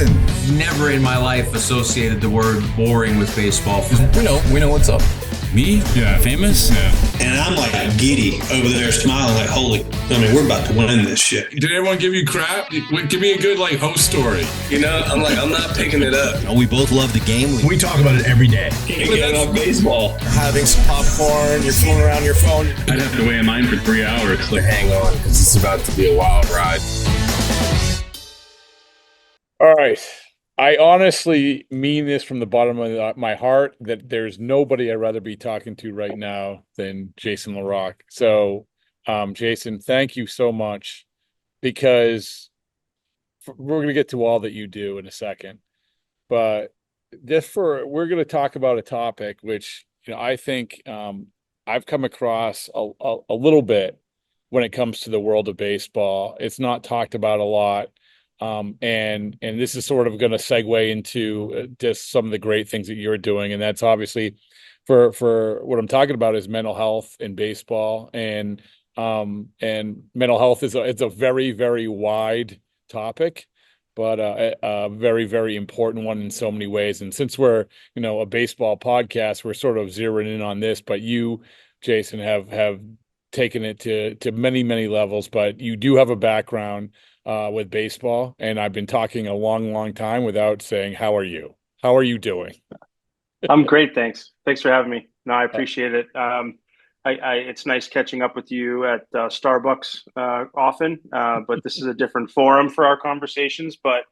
Jason. Never in my life associated the word boring with baseball. We know what's up. Me? Yeah. Famous? Yeah. And I'm like giddy over there smiling like, we're about to win this shit. Did everyone give you crap? Give me a good host story. I'm not picking it up. We both love the game. We talk about it every day. Get on baseball. Having some popcorn, you're fooling around your phone. I'd have to wait in line for 3 hours. Hang on, because it's about to be a wild ride. All right. I honestly mean this from the bottom of my heart that there's nobody I'd rather be talking to right now than Jason LaRocque. So, Jason, thank you so much, because we're going to get to all that you do in a second. But we're going to talk about a topic which, I think I've come across a little bit when it comes to the world of baseball. It's not talked about a lot. And this is sort of going to segue into just some of the great things that you're doing. And that's obviously for what I'm talking about is mental health in baseball. And mental health it's a very, very wide topic, but a very, very important one in so many ways. And since we're, a baseball podcast, we're sort of zeroing in on this, but you, Jason, have taken it to many, many levels, but you do have a background with baseball, and I've been talking a long, long time without saying, how are you? How are you doing? I'm great. Thanks for having me. No, I appreciate it. It's nice catching up with you at Starbucks often, but this is a different forum for our conversations, but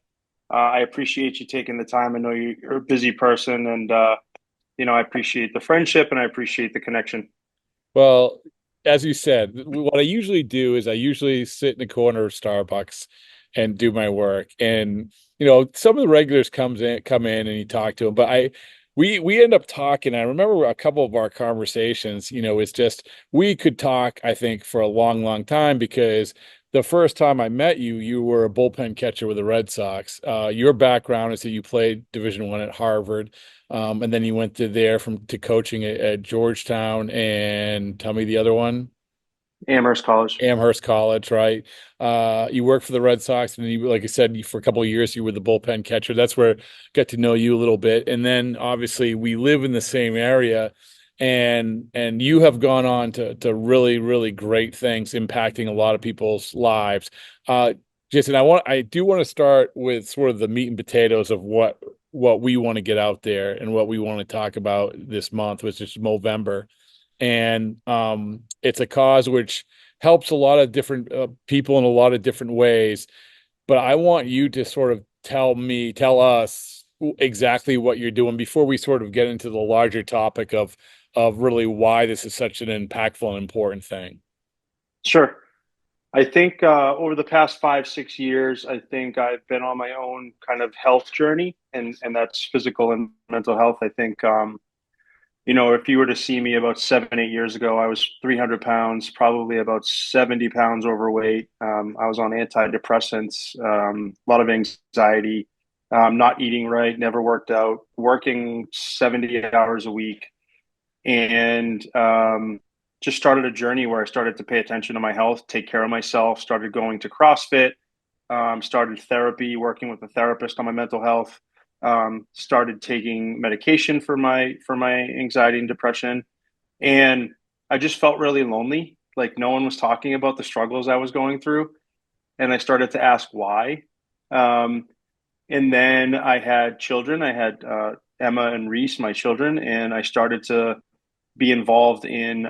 I appreciate you taking the time. I know you're a busy person, and I appreciate the friendship and I appreciate the connection. Well, as you said, what I usually do is I usually sit in the corner of Starbucks and do my work. And, some of the regulars come in and you talk to them, but we end up talking. I remember a couple of our conversations, it's just, we could talk, I think, for a long, long time, because the first time I met you, you were a bullpen catcher with the Red Sox. Your background is that you played Division I at Harvard. And then you went to coaching at Georgetown, and tell me the other one. Amherst College, right? You worked for the Red Sox, and you, like I said, for a couple of years, you were the bullpen catcher. That's where I got to know you a little bit. And then obviously we live in the same area, and you have gone on to really, really great things, impacting a lot of people's lives. Jason, I do want to start with sort of the meat and potatoes of what we want to get out there and what we want to talk about this month, which is Movember. And it's a cause which helps a lot of different people in a lot of different ways. But I want you to sort of tell us exactly what you're doing before we sort of get into the larger topic of really why this is such an impactful and important thing. Sure. I think over the past 5-6 years, I think I've been on my own kind of health journey, and that's physical and mental health. I think, if you were to see me about 7-8 years ago, I was 300 pounds, probably about 70 pounds overweight. I was on antidepressants, a lot of anxiety, not eating right, never worked out, working 70 hours a week. And just started a journey where I started to pay attention to my health, take care of myself, started going to CrossFit, started therapy, working with a therapist on my mental health, started taking medication for my anxiety and depression. And I just felt really lonely. Like no one was talking about the struggles I was going through. And I started to ask why. And then I had children. I had Emma and Reese, my children, and I started to be involved in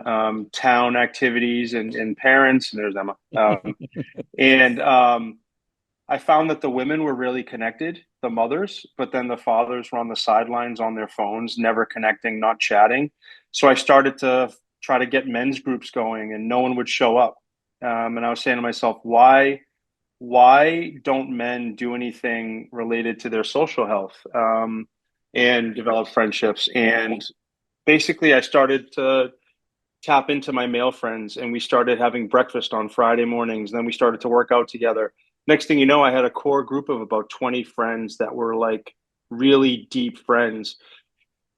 town activities and parents. And there's Emma. I found that the women were really connected, the mothers, but then the fathers were on the sidelines on their phones, never connecting, not chatting. So I started to try to get men's groups going, and no one would show up. And I was saying to myself, why don't men do anything related to their social health and develop friendships? And basically, I started to tap into my male friends, and we started having breakfast on Friday mornings. Then we started to work out together. Next thing you know, I had a core group of about 20 friends that were like really deep friends.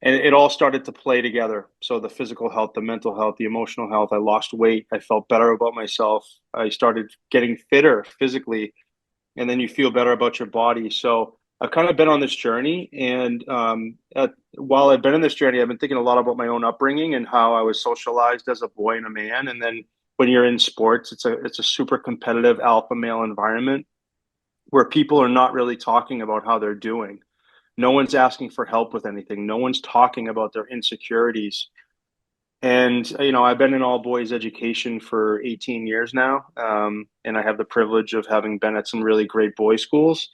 And it all started to play together. So the physical health, the mental health, the emotional health, I lost weight. I felt better about myself. I started getting fitter physically. And then you feel better about your body. So I've kind of been on this journey, and while I've been in this journey, I've been thinking a lot about my own upbringing and how I was socialized as a boy and a man. And then when you're in sports, it's a super competitive alpha male environment where people are not really talking about how they're doing. No one's asking for help with anything. No one's talking about their insecurities. And I've been in all boys education for 18 years now, and I have the privilege of having been at some really great boys schools.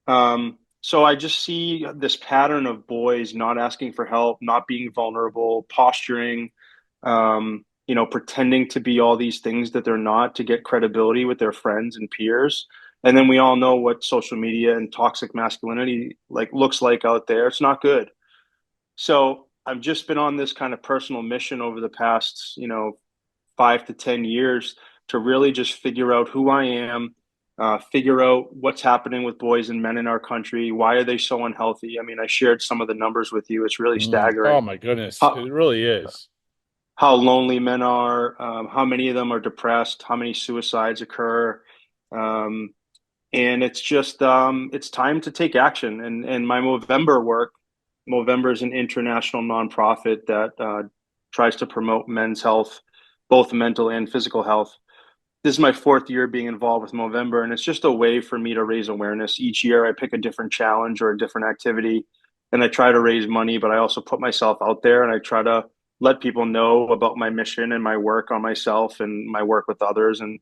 So I just see this pattern of boys not asking for help, not being vulnerable, posturing, pretending to be all these things that they're not to get credibility with their friends and peers. And then we all know what social media and toxic masculinity looks like out there. It's not good. So I've just been on this kind of personal mission over the past, 5 to 10 years to really just figure out who I am, figure out what's happening with boys and men in our country. Why are they so unhealthy? I mean, I shared some of the numbers with you. It's really staggering. Oh my goodness, How, it really is. how lonely men are, how many of them are depressed, how many suicides occur. Um, and it's just it's time to take action. And my Movember work, Movember is an international nonprofit that tries to promote men's health, both mental and physical health. This is my fourth year being involved with Movember, and it's just a way for me to raise awareness. Each year, I pick a different challenge or a different activity, and I try to raise money, but I also put myself out there and I try to let people know about my mission and my work on myself and my work with others. And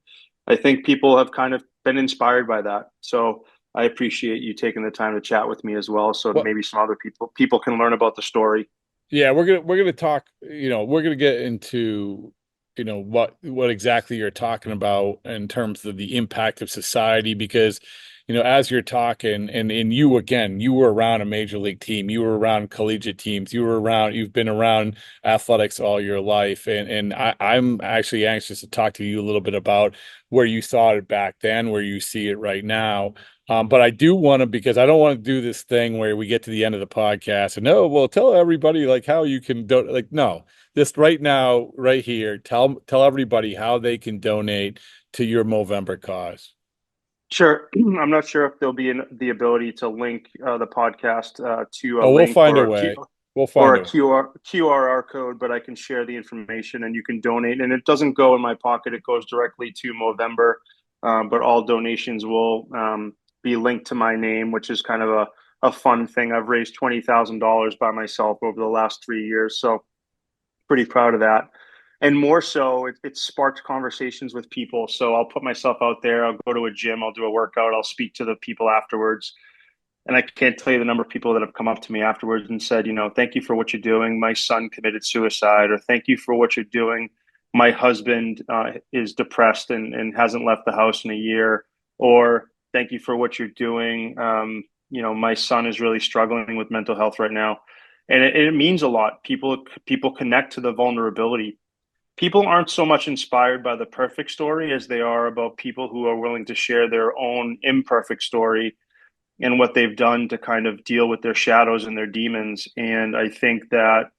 I think people have kind of been inspired by that. So I appreciate you taking the time to chat with me as well. So Well, maybe some other people can learn about the story. yeah, we're gonna talk. We're gonna get into what exactly you're talking about in terms of the impact of society, because as you're talking, and you, again, you were around a major league team, you were around collegiate teams, you've been around athletics all your life, and I'm actually anxious to talk to you a little bit about where you saw it back then, where you see it right now. But I do want to, because I don't want to do this thing where we get to the end of the podcast and, oh, well, tell everybody like how you can do, like, no, just right now, right here, tell everybody how they can donate to your Movember cause. Sure. I'm not sure if there'll be the ability to link the podcast to a Oh, we'll link find a or way. We'll or find a a way. QRR code, but I can share the information and you can donate. And it doesn't go in my pocket; it goes directly to Movember. But all donations will be linked to my name, which is kind of a fun thing. I've raised $20,000 by myself over the last 3 years, so pretty proud of that. And more so, it sparked conversations with people. So I'll put myself out there. I'll go to a gym. I'll do a workout. I'll speak to the people afterwards. And I can't tell you the number of people that have come up to me afterwards and said, thank you for what you're doing. My son committed suicide, or thank you for what you're doing. My husband is depressed and hasn't left the house in a year. Or thank you for what you're doing. My son is really struggling with mental health right now. And it means a lot. People connect to the vulnerability. People aren't so much inspired by the perfect story as they are about people who are willing to share their own imperfect story and what they've done to kind of deal with their shadows and their demons. And I think that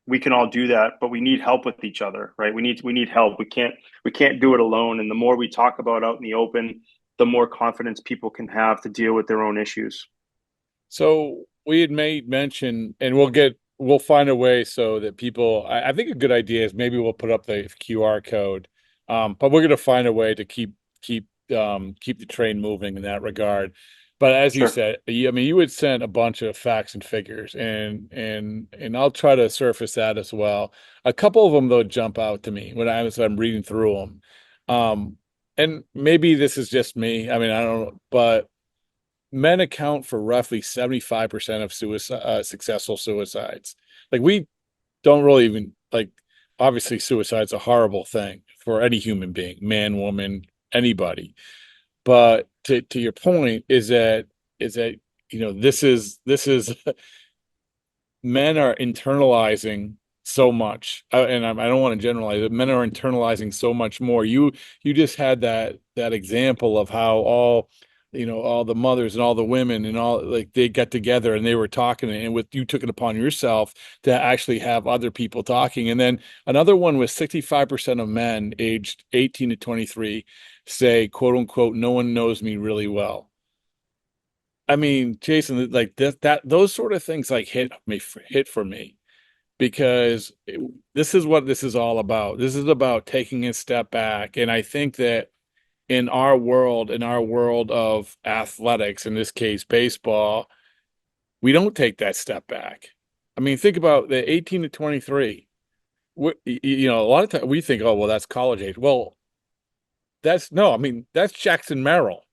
we can all do that, but we need help with each other, right? We need help. We can't do it alone. And the more we talk about out in the open, the more confidence people can have to deal with their own issues. So we had made mention, and we'll find a way so that people, I think a good idea is maybe we'll put up the QR code. But we're gonna find a way to keep the train moving in that regard. But as you Sure. said, I mean, you had sent a bunch of facts and figures, and I'll try to surface that as well. A couple of them though jump out to me when I'm reading through them. And maybe this is just me. I mean, I don't know, but men account for roughly 75% of successful suicides. Like, we don't really even, like, obviously suicide's a horrible thing for any human being, man, woman, anybody. But to your point is that this is men are internalizing so much, and I don't want to generalize it. Men are internalizing so much more. You just had that example of how all the mothers and all the women and all, like, they got together and they were talking, and with you took it upon yourself to actually have other people talking. And then another one was 65% of men aged 18 to 23 say, quote unquote, no one knows me really well. I mean, Jason, like that those sort of things like hit for me because this is what this is all about. This is about taking a step back, and I think that in our world of athletics, in this case baseball, we don't take that step back. I mean, think about the 18 to 23. A lot of times we think, oh, well, that's college age. Well, that's no, I mean, that's Jackson Merrill.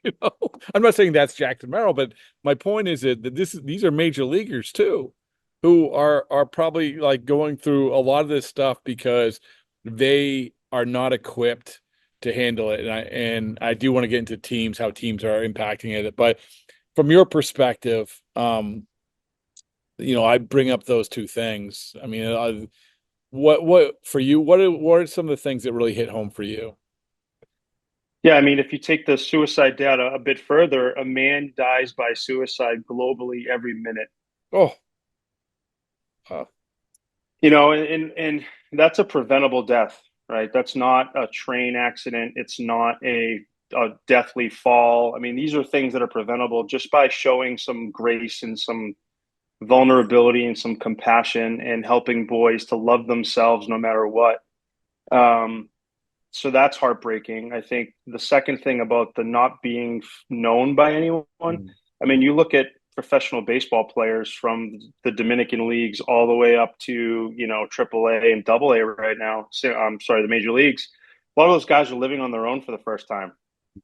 You know, I'm not saying that's Jackson Merrill, but my point is that these are major leaguers too, who are probably like going through a lot of this stuff because they are not equipped to handle it. And I do want to get into teams, how teams are impacting it. But from your perspective, I bring up those two things. I mean, what for you? What are some of the things that really hit home for you? Yeah, I mean, if you take the suicide data a bit further, a man dies by suicide globally every minute. Oh, uh, And that's a preventable death, right? That's not a train accident. It's not a deathly fall. I mean, these are things that are preventable just by showing some grace and some vulnerability and some compassion and helping boys to love themselves no matter what. So that's heartbreaking. I think the second thing about the not being known by anyone, I mean, you look at professional baseball players from the Dominican leagues all the way up to, AAA and AA right now. So, I'm sorry, the major leagues. A lot of those guys are living on their own for the first time,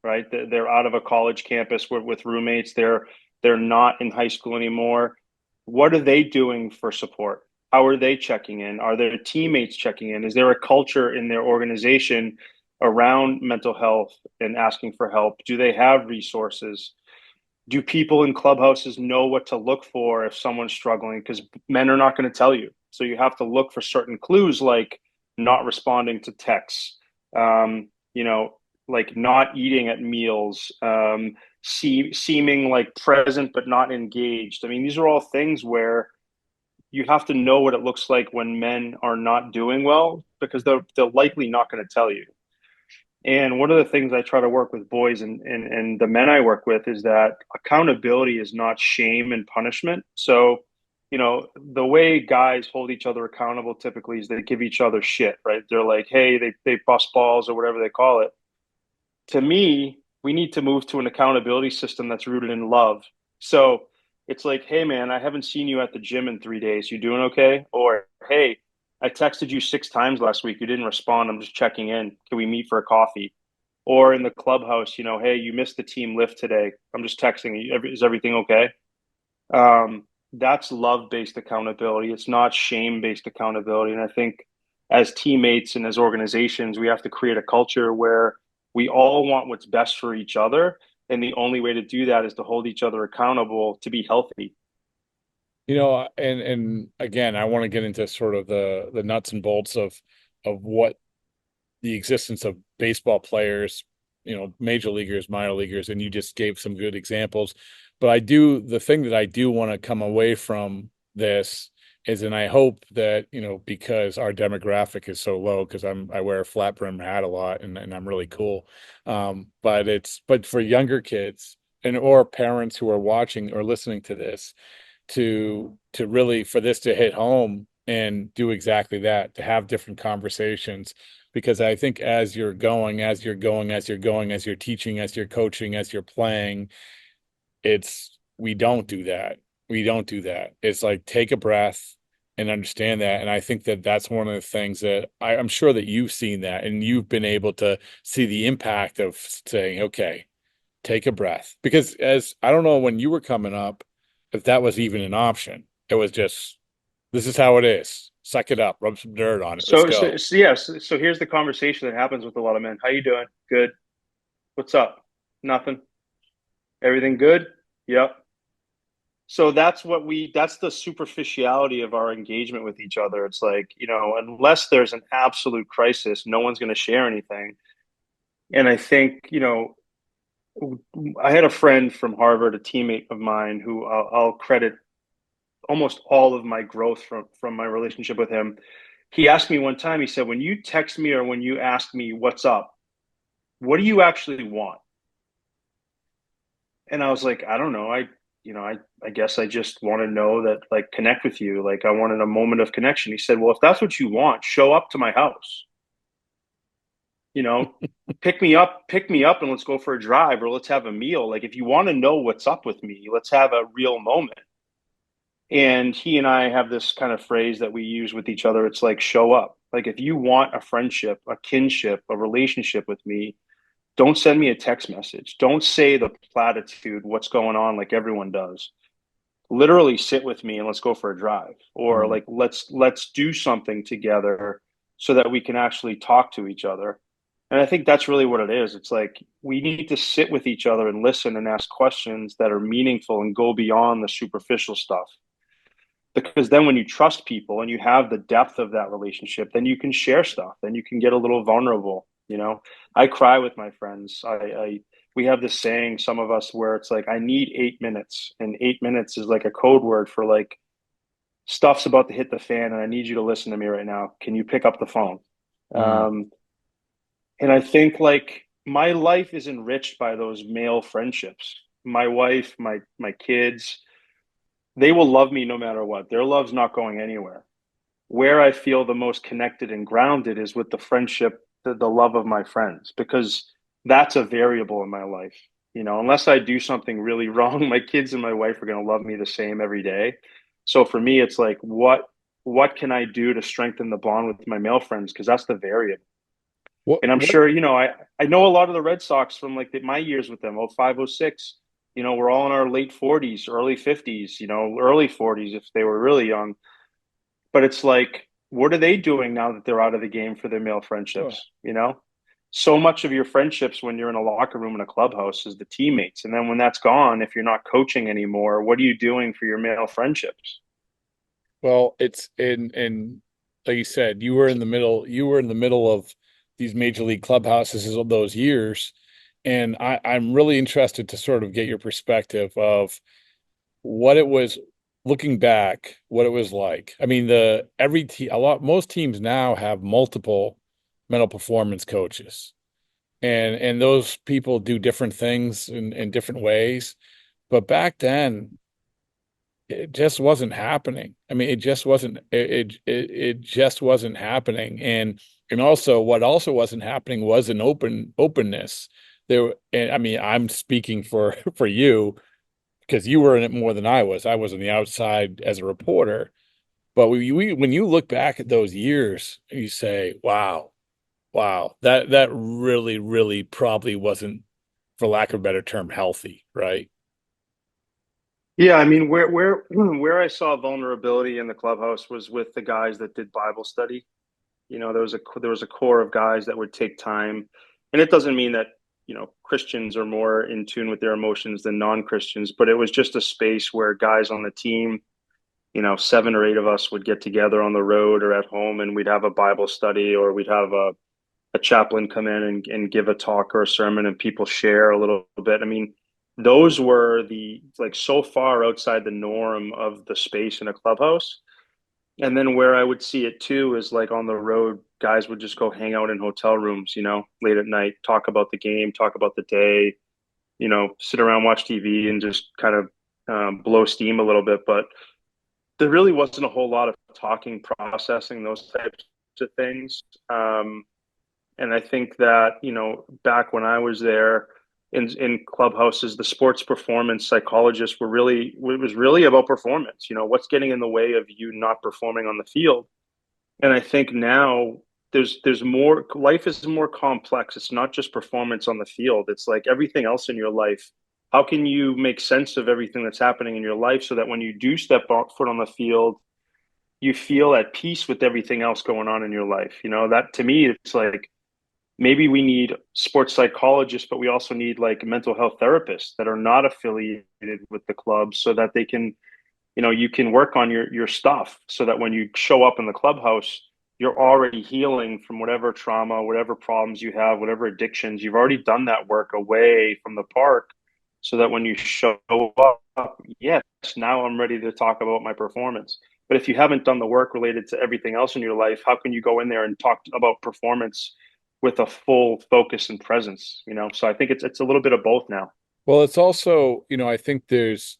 right? They're out of a college campus with roommates. They're not in high school anymore. What are they doing for support? How are they checking in? Are their teammates checking in? Is there a culture in their organization around mental health and asking for help? Do they have resources? Do people in clubhouses know what to look for if someone's struggling? Because men are not going to tell you. So you have to look for certain clues like not responding to texts, like not eating at meals, seeming like present but not engaged. I mean, these are all things where you have to know what it looks like when men are not doing well because they're likely not going to tell you. And one of the things I try to work with boys and the men I work with is that accountability is not shame and punishment. So, the way guys hold each other accountable typically is they give each other shit, right? They're like, hey, they bust balls or whatever they call it. To me, we need to move to an accountability system that's rooted in love. So it's like, hey, man, I haven't seen you at the gym in 3 days. You doing okay? Or, hey, I texted you 6 times last week. You didn't respond. I'm just checking in. Can we meet for a coffee? Or in the clubhouse, hey, you missed the team lift today. I'm just texting you. Is everything okay? That's love-based accountability. It's not shame-based accountability. And I think as teammates and as organizations, we have to create a culture where we all want what's best for each other. And the only way to do that is to hold each other accountable to be healthy. And again, I want to get into sort of the nuts and bolts of what the existence of baseball players, major leaguers, minor leaguers, and you just gave some good examples. But the thing that I do want to come away from this is, and I hope that, because our demographic is so low, because I wear a flat brim hat a lot and I'm really cool. But for younger kids or parents who are watching or listening to this, to really, for this to hit home and do exactly that, to have different conversations. Because I think as you're teaching, as you're coaching, as you're playing, we don't do that. We don't do that. It's like, take a breath and understand that. And I think that that's one of the things that I'm sure that you've seen that and you've been able to see the impact of saying, okay, take a breath. Because I don't know when you were coming up, if that was even an option. It was just, this is how it is. Suck it up, rub some dirt on it. Let's go. So here's the conversation that happens with a lot of men. How you doing? Good. What's up? Nothing. Everything good? Yep. So that's the superficiality of our engagement with each other. It's like, unless there's an absolute crisis, no one's going to share anything. And I think, I had a friend from Harvard, a teammate of mine, who I'll credit almost all of my growth from my relationship with him. He asked me one time, he said, when you text me or when you ask me what's up, what do you actually want? And I was like, I don't know. I guess I just want to know that, like, connect with you. Like, I wanted a moment of connection. He said, well, if that's what you want, show up to my house, you know, pick me up and let's go for a drive or let's have a meal. Like, if you want to know what's up with me, let's have a real moment. And he and I have this kind of phrase that we use with each other. It's like, show up. Like, if you want a friendship, a kinship, a relationship with me, don't send me a text message. Don't say the platitude, what's going on, like everyone does. Literally sit with me and let's go for a drive. Or Mm. like let's do something together so that we can actually talk to each other. And I think that's really what it is. It's like we need to sit with each other and listen and ask questions that are meaningful and go beyond the superficial stuff. Because then when you trust people and you have the depth of that relationship, then you can share stuff, then you can get a little vulnerable. I cry with my friends. We have this saying, some of us, where it's like, I need 8 minutes, and 8 minutes is like a code word for like, stuff's about to hit the fan and I need you to listen to me right now. Can you pick up the phone? Mm. And I think, like, my life is enriched by those male friendships. My wife, my kids, they will love me no matter what. Their love's not going anywhere. Where I feel the most connected and grounded is with the friendship, the love of my friends, because that's a variable in my life. Unless I do something really wrong, my kids and my wife are going to love me the same every day. So for me, it's like, what can I do to strengthen the bond with my male friends? Because that's the variable. What And I'm what sure, I know a lot of the Red Sox from like my years with them, 05, 06. We're all in our late 40s, early 50s, early 40s if they were really young. But it's like, what are they doing now that they're out of the game for their male oh, friendships? So much of your friendships when you're in a locker room in a clubhouse is the teammates. And then when that's gone, if you're not coaching anymore, what are you doing for your male friendships? well, it's in like you said, you were in the middle of these major league clubhouses of those years. And I'm really interested to sort of get your perspective of what it was looking back, what it was like. I mean, most teams now have multiple mental performance coaches, and those people do different things in different ways. But back then, it just wasn't happening. I mean, it just wasn't happening. And also, what also wasn't happening was an openness. And I mean, I'm speaking for for you because you were in it more than I was. I was on the outside as a reporter. But when you look back at those years, you say, wow, wow, that really, really probably wasn't, for lack of a better term, healthy, right? Yeah, I mean, where I saw vulnerability in the clubhouse was with the guys that did Bible study. There was a core of guys that would take time, and it doesn't mean that Christians are more in tune with their emotions than non-Christians, but it was just a space where guys on the team, 7 or 8 of us would get together on the road or at home, and we'd have a Bible study, or we'd have a chaplain come in and give a talk or a sermon, and people share a little bit. I mean, those were the, like, so far outside the norm of the space in a clubhouse. And then where I would see it too is like on the road, guys would just go hang out in hotel rooms, late at night, talk about the game, talk about the day, sit around, watch TV, and just kind of blow steam a little bit. But there really wasn't a whole lot of talking, processing, those types of things. And I think that, back when I was there in clubhouses, the sports performance psychologists it was really about performance, what's getting in the way of you not performing on the field. And I think now there's more, life is more complex. It's not just performance on the field. It's like everything else in your life. How can you make sense of everything that's happening in your life so that when you do step foot on the field, you feel at peace with everything else going on in your life? That to me, it's like, maybe we need sports psychologists, but we also need like mental health therapists that are not affiliated with the club so that they can, you can work on your stuff so that when you show up in the clubhouse, you're already healing from whatever trauma, whatever problems you have, whatever addictions. You've already done that work away from the park so that when you show up, yes, now I'm ready to talk about my performance. But if you haven't done the work related to everything else in your life, how can you go in there and talk about performance with a full focus and presence? So I think it's a little bit of both now. Well, it's also, I think there's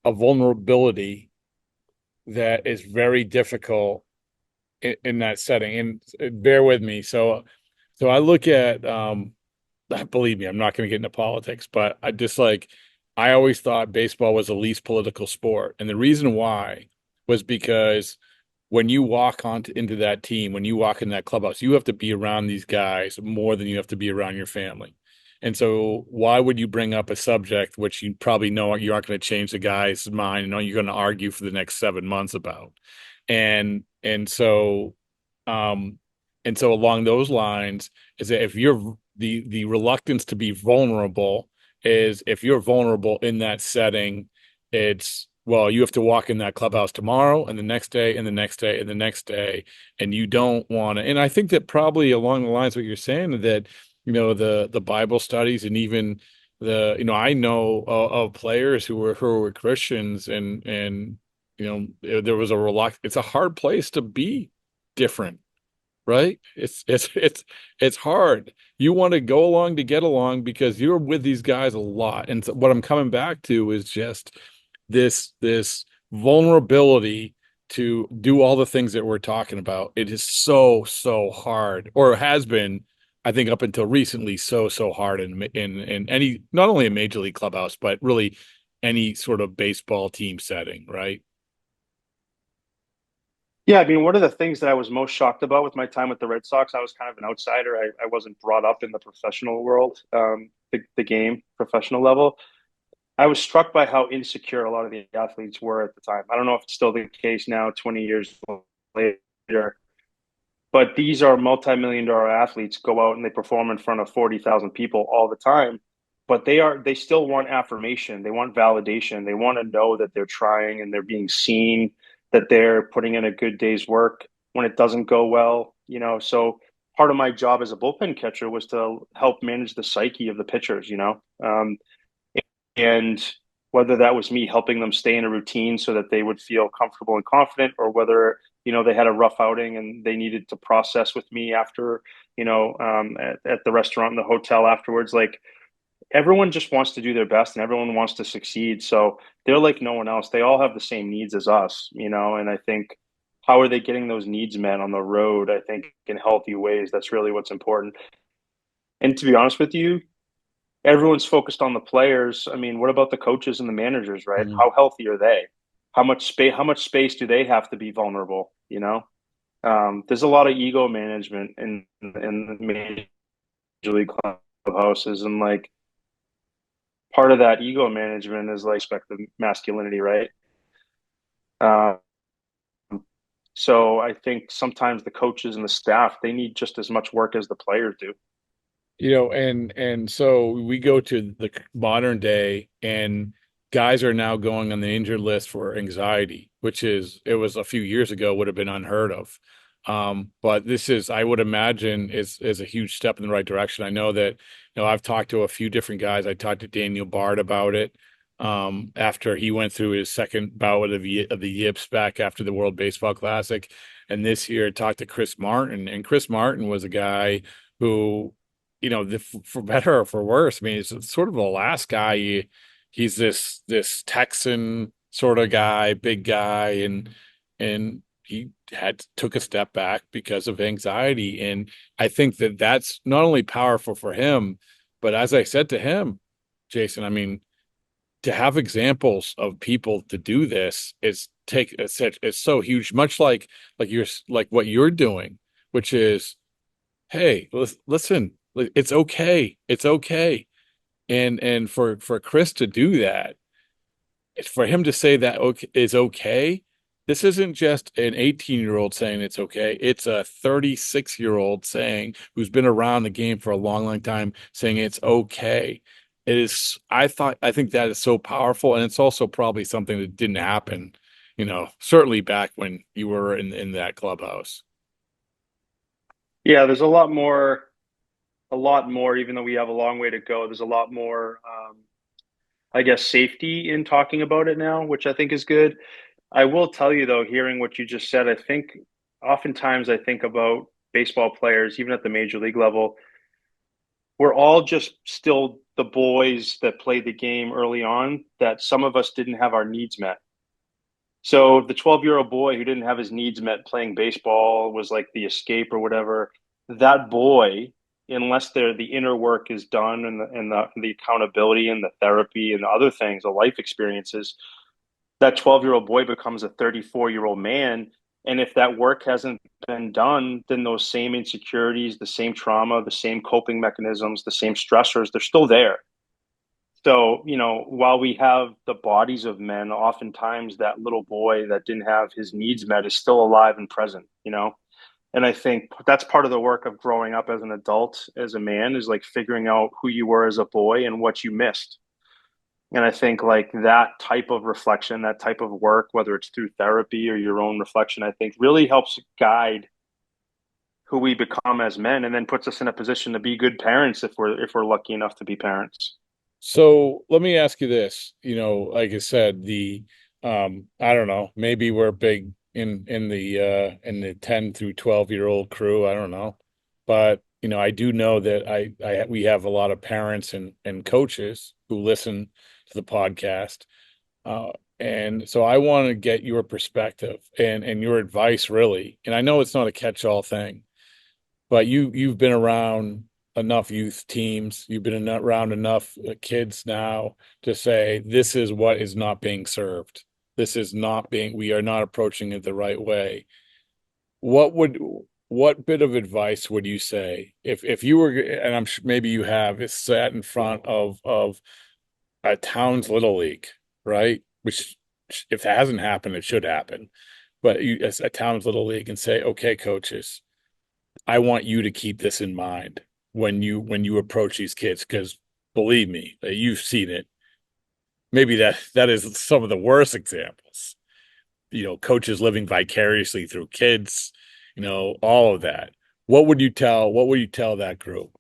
a vulnerability that is very difficult in that setting. And bear with me. So I look at, believe me, I'm not going to get into politics, but I always thought baseball was the least political sport. And the reason why was because when you walk into that team, when you walk in that clubhouse, you have to be around these guys more than you have to be around your family. And so why would you bring up a subject which you probably know you aren't going to change the guy's mind and you're going to argue for the next 7 months about? And so along those lines is that if you're the reluctance to be vulnerable is if you're vulnerable in that setting, it's well, you have to walk in that clubhouse tomorrow and the next day and the next day and the next day, and you don't want to. And I think that probably along the lines of what you're saying that the Bible studies and even I know of players who were Christians and there was a reluctance. It's a hard place to be different, right? It's hard. You want to go along to get along because you're with these guys a lot. And so what I'm coming back to is just this vulnerability to do all the things that we're talking about. It is so hard, or has been, I think, up until recently, so hard in any, not only a major league clubhouse, but really any sort of baseball team setting, right? Yeah, I mean, one of the things that I was most shocked about with my time with the Red Sox, I was kind of an outsider. I wasn't brought up in the professional world, the game, professional level. I was struck by how insecure a lot of the athletes were at the time. I don't know if it's still the case now, 20 years later, but these are multi-million dollar athletes go out and they perform in front of 40,000 people all the time. But they still want affirmation. They want validation. They want to know that they're trying and they're being seen, that they're putting in a good day's work when it doesn't go well. So part of my job as a bullpen catcher was to help manage the psyche of the pitchers. And whether that was me helping them stay in a routine so that they would feel comfortable and confident, or whether they had a rough outing and they needed to process with me after at the restaurant and the hotel afterwards. Like, everyone just wants to do their best and everyone wants to succeed, so they're like no one else. They all have the same needs as us. And I think, how are they getting those needs met on the road? I think in healthy ways, that's really what's important. And to be honest with you, everyone's focused on the players. I mean, what about the coaches and the managers, right? Mm. How healthy are they? How much space do they have to be vulnerable? There's a lot of ego management in the major league clubhouses, and like part of that ego management is like respect of masculinity, right? Uh, so I think sometimes the coaches and the staff, they need just as much work as the players do. And so we go to the modern day, and guys are now going on the injured list for anxiety, which it was a few years ago would have been unheard of. But this is, I would imagine, is a huge step in the right direction. I know that, I've talked to a few different guys. I talked to Daniel Bard about it, after he went through his second bout of the yips back after the World Baseball Classic. And this year I talked to Chris Martin, and Chris Martin was a guy who, for better or for worse, I mean, he's sort of the last guy. He's this Texan sort of guy, big guy, and he took a step back because of anxiety. And I think that that's not only powerful for him, but as I said to him, Jason, I mean, to have examples of people to do this it's so huge, much like what you're doing, which is, hey, listen, it's okay. And for Chris to do that, for him to say that is okay. This isn't just an 18-year-old saying it's okay. It's a 36-year-old saying, who's been around the game for a long time, saying it's okay. It is, I think that is so powerful. And it's also probably something that didn't happen, certainly back when you were in that clubhouse. Yeah, there's a lot more, even though we have a long way to go, there's a lot more, I guess, safety in talking about it now, which I think is good. I will tell you though, hearing what you just said, I think oftentimes I think about baseball players, even at the major league level, we're all just still the boys that played the game early on, that some of us didn't have our needs met. So the 12-year-old boy who didn't have his needs met playing baseball was like the escape or whatever. That boy, unless the inner work is done, and the accountability and the therapy and the other things, the life experiences, that 12-year-old boy becomes a 34-year-old man. And if that work hasn't been done, then those same insecurities, the same trauma, the same coping mechanisms, the same stressors, they're still there. So, while we have the bodies of men, oftentimes that little boy that didn't have his needs met is still alive and present. And I think that's part of the work of growing up as an adult, as a man, is like figuring out who you were as a boy and what you missed. And I think like that type of reflection, that type of work, whether it's through therapy or your own reflection, I think really helps guide who we become as men, and then puts us in a position to be good parents if we're lucky enough to be parents. So let me ask you this, like I said, I don't know, maybe we're big in the 10 through 12-year-old crew. I don't know. But, I do know that we have a lot of parents and coaches who listen to the podcast. And so I want to get your perspective and your advice, really. And I know it's not a catch-all thing, but you've been around enough youth teams, you've been around enough kids now to say this is what is not being served. We are not approaching it the right way. What bit of advice would you say if you were, and I'm sure maybe you have, is sat in front of a town's little league, right? Which, if it hasn't happened, it should happen. But you, as a town's little league, and say, okay, coaches, I want you to keep this in mind when you approach these kids, because believe me, you've seen it. Maybe that is some of the worst examples. Coaches living vicariously through kids, all of that. What would you tell that group?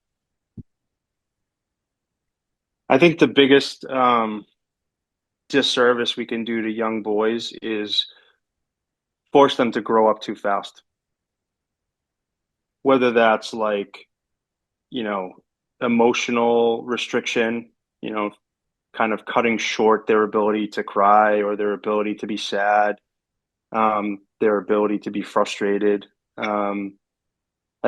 I think the biggest disservice we can do to young boys is force them to grow up too fast. Whether that's like, emotional restriction, kind of cutting short their ability to cry or their ability to be sad, their ability to be frustrated. I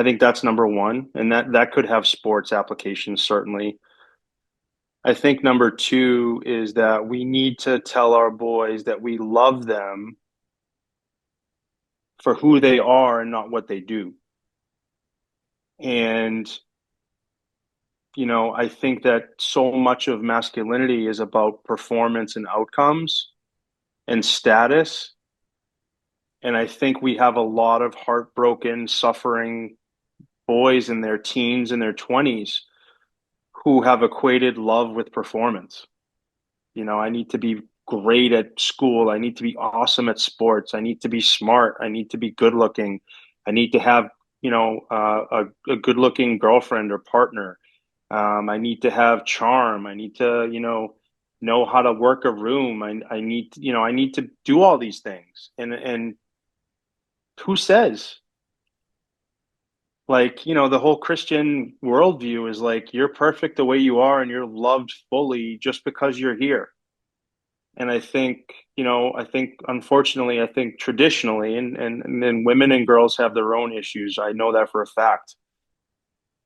think that's number one, and that could have sports applications, certainly. I think number two is that we need to tell our boys that we love them for who they are and not what they do. And I think that so much of masculinity is about performance and outcomes and status. And I think we have a lot of heartbroken, suffering boys in their teens and their 20s who have equated love with performance. I need to be great at school. I need to be awesome at sports. I need to be smart. I need to be good looking. I need to have, a good looking girlfriend or partner. I need to have charm. I need to, know how to work a room. I need to do all these things. And who says? Like, the whole Christian worldview is like, you're perfect the way you are and you're loved fully just because you're here. And I think, unfortunately, I think traditionally, and then women and girls have their own issues. I know that for a fact.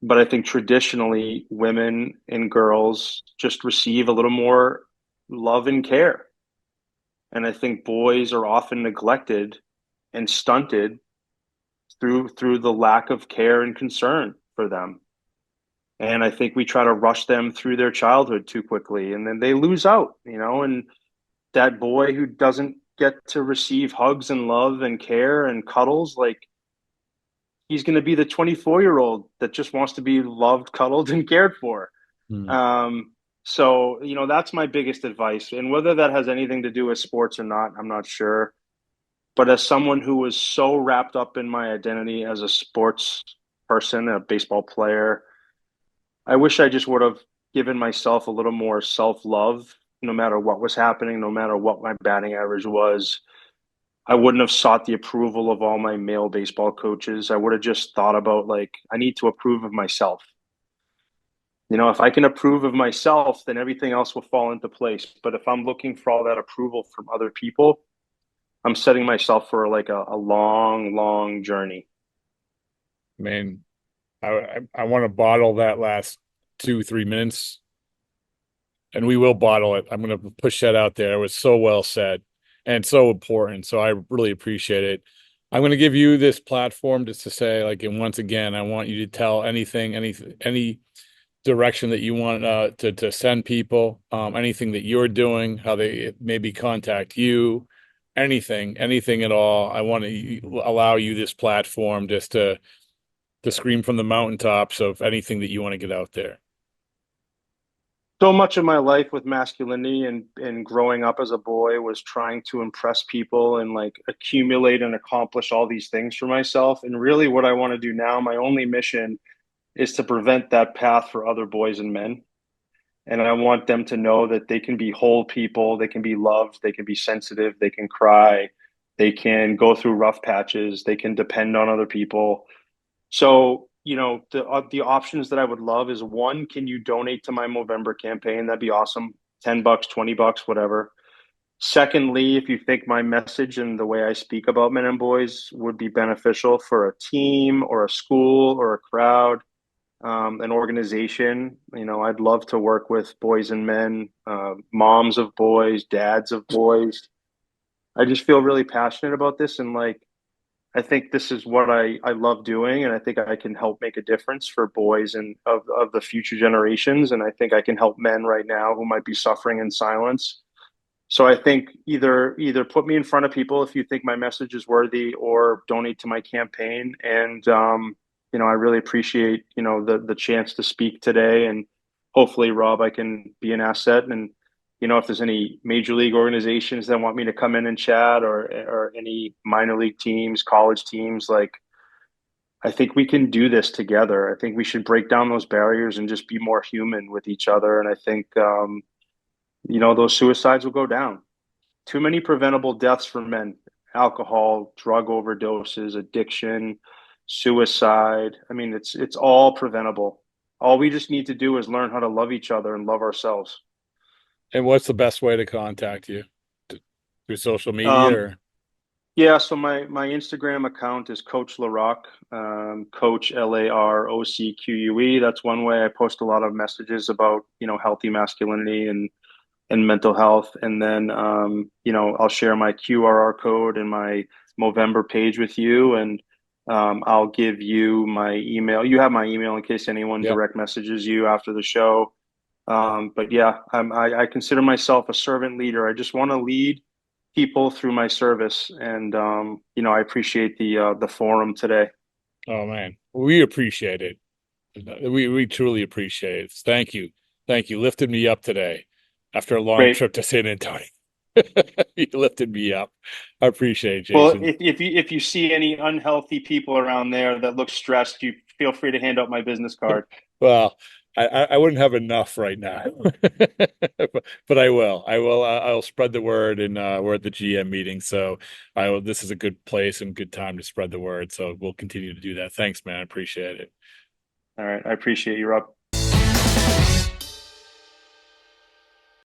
But I think traditionally, women and girls just receive a little more love and care. And I think boys are often neglected and stunted through the lack of care and concern for them. And I think we try to rush them through their childhood too quickly, and then they lose out, and that boy who doesn't get to receive hugs and love and care and cuddles, like, he's going to be the 24-year-old that just wants to be loved, cuddled, and cared for. So, that's my biggest advice. And whether that has anything to do with sports or not, I'm not sure. But as someone who was so wrapped up in my identity as a sports person, a baseball player, I wish I just would have given myself a little more self-love, no matter what was happening, no matter what my batting average was. I wouldn't have sought the approval of all my male baseball coaches. I would have just thought about, like, I need to approve of myself. if I can approve of myself, then everything else will fall into place. But if I'm looking for all that approval from other people, I'm setting myself for like a long, long journey. Man, I want to bottle that last 2, 3 minutes, and we will bottle it. I'm going to push that out there. It was so well said and so important. So I really appreciate it. I'm going to give you this platform just to say, like, and once again, I want you to tell any direction that you want to send people, anything that you're doing, how they maybe contact you, anything at all. I want to allow you this platform just to scream from the mountaintops of anything that you want to get out there. So much of my life with masculinity and growing up as a boy was trying to impress people and like accumulate and accomplish all these things for myself. And really, what I want to do now, my only mission is to prevent that path for other boys and men. And I want them to know that they can be whole people, they can be loved, they can be sensitive, they can cry, they can go through rough patches, they can depend on other people. So, the options that I would love is one, can you donate to my Movember campaign? That'd be awesome. $10, $20, whatever. Secondly, if you think my message and the way I speak about men and boys would be beneficial for a team or a school or a crowd, an organization, I'd love to work with boys and men, moms of boys, dads of boys. I just feel really passionate about this. And like, I think this is what I love doing. And I think I can help make a difference for boys and of the future generations. And I think I can help men right now who might be suffering in silence. So I think either put me in front of people if you think my message is worthy, or donate to my campaign. And I really appreciate the chance to speak today. And hopefully, Rob, I can be an asset. And if there's any major league organizations that want me to come in and chat, or any minor league teams, college teams, like, I think we can do this together. I think we should break down those barriers and just be more human with each other. And I think those suicides will go down. Too many preventable deaths for men: alcohol, drug overdoses, addiction, suicide. I mean, it's all preventable. All we just need to do is learn how to love each other and love ourselves. And what's the best way to contact you? Through social media Um, or? yeah, so my Instagram account is Coach LaRocque, Coach LAROCQUE. That's one way. I post a lot of messages about healthy masculinity and mental health. And then, I'll share my QRR code and my Movember page with you. And I'll give you my email. You have my email in case anyone Yep. direct messages you after the show. But yeah, I consider myself a servant leader. I just want to lead people through my service. And, I appreciate the forum today. Oh man, we appreciate it. We truly appreciate it. Thank you. Lifted me up today after a long Great. trip to San Antonio. You lifted me up. I appreciate it, Well, Jason. if you see any unhealthy people around there that look stressed, you feel free to hand out my business card. Well, I wouldn't have enough right now, but I will. I'll spread the word, and we're at the GM meeting, so I will. This is a good place and good time to spread the word. So we'll continue to do that. Thanks, man. I appreciate it. All right. I appreciate you, Rob.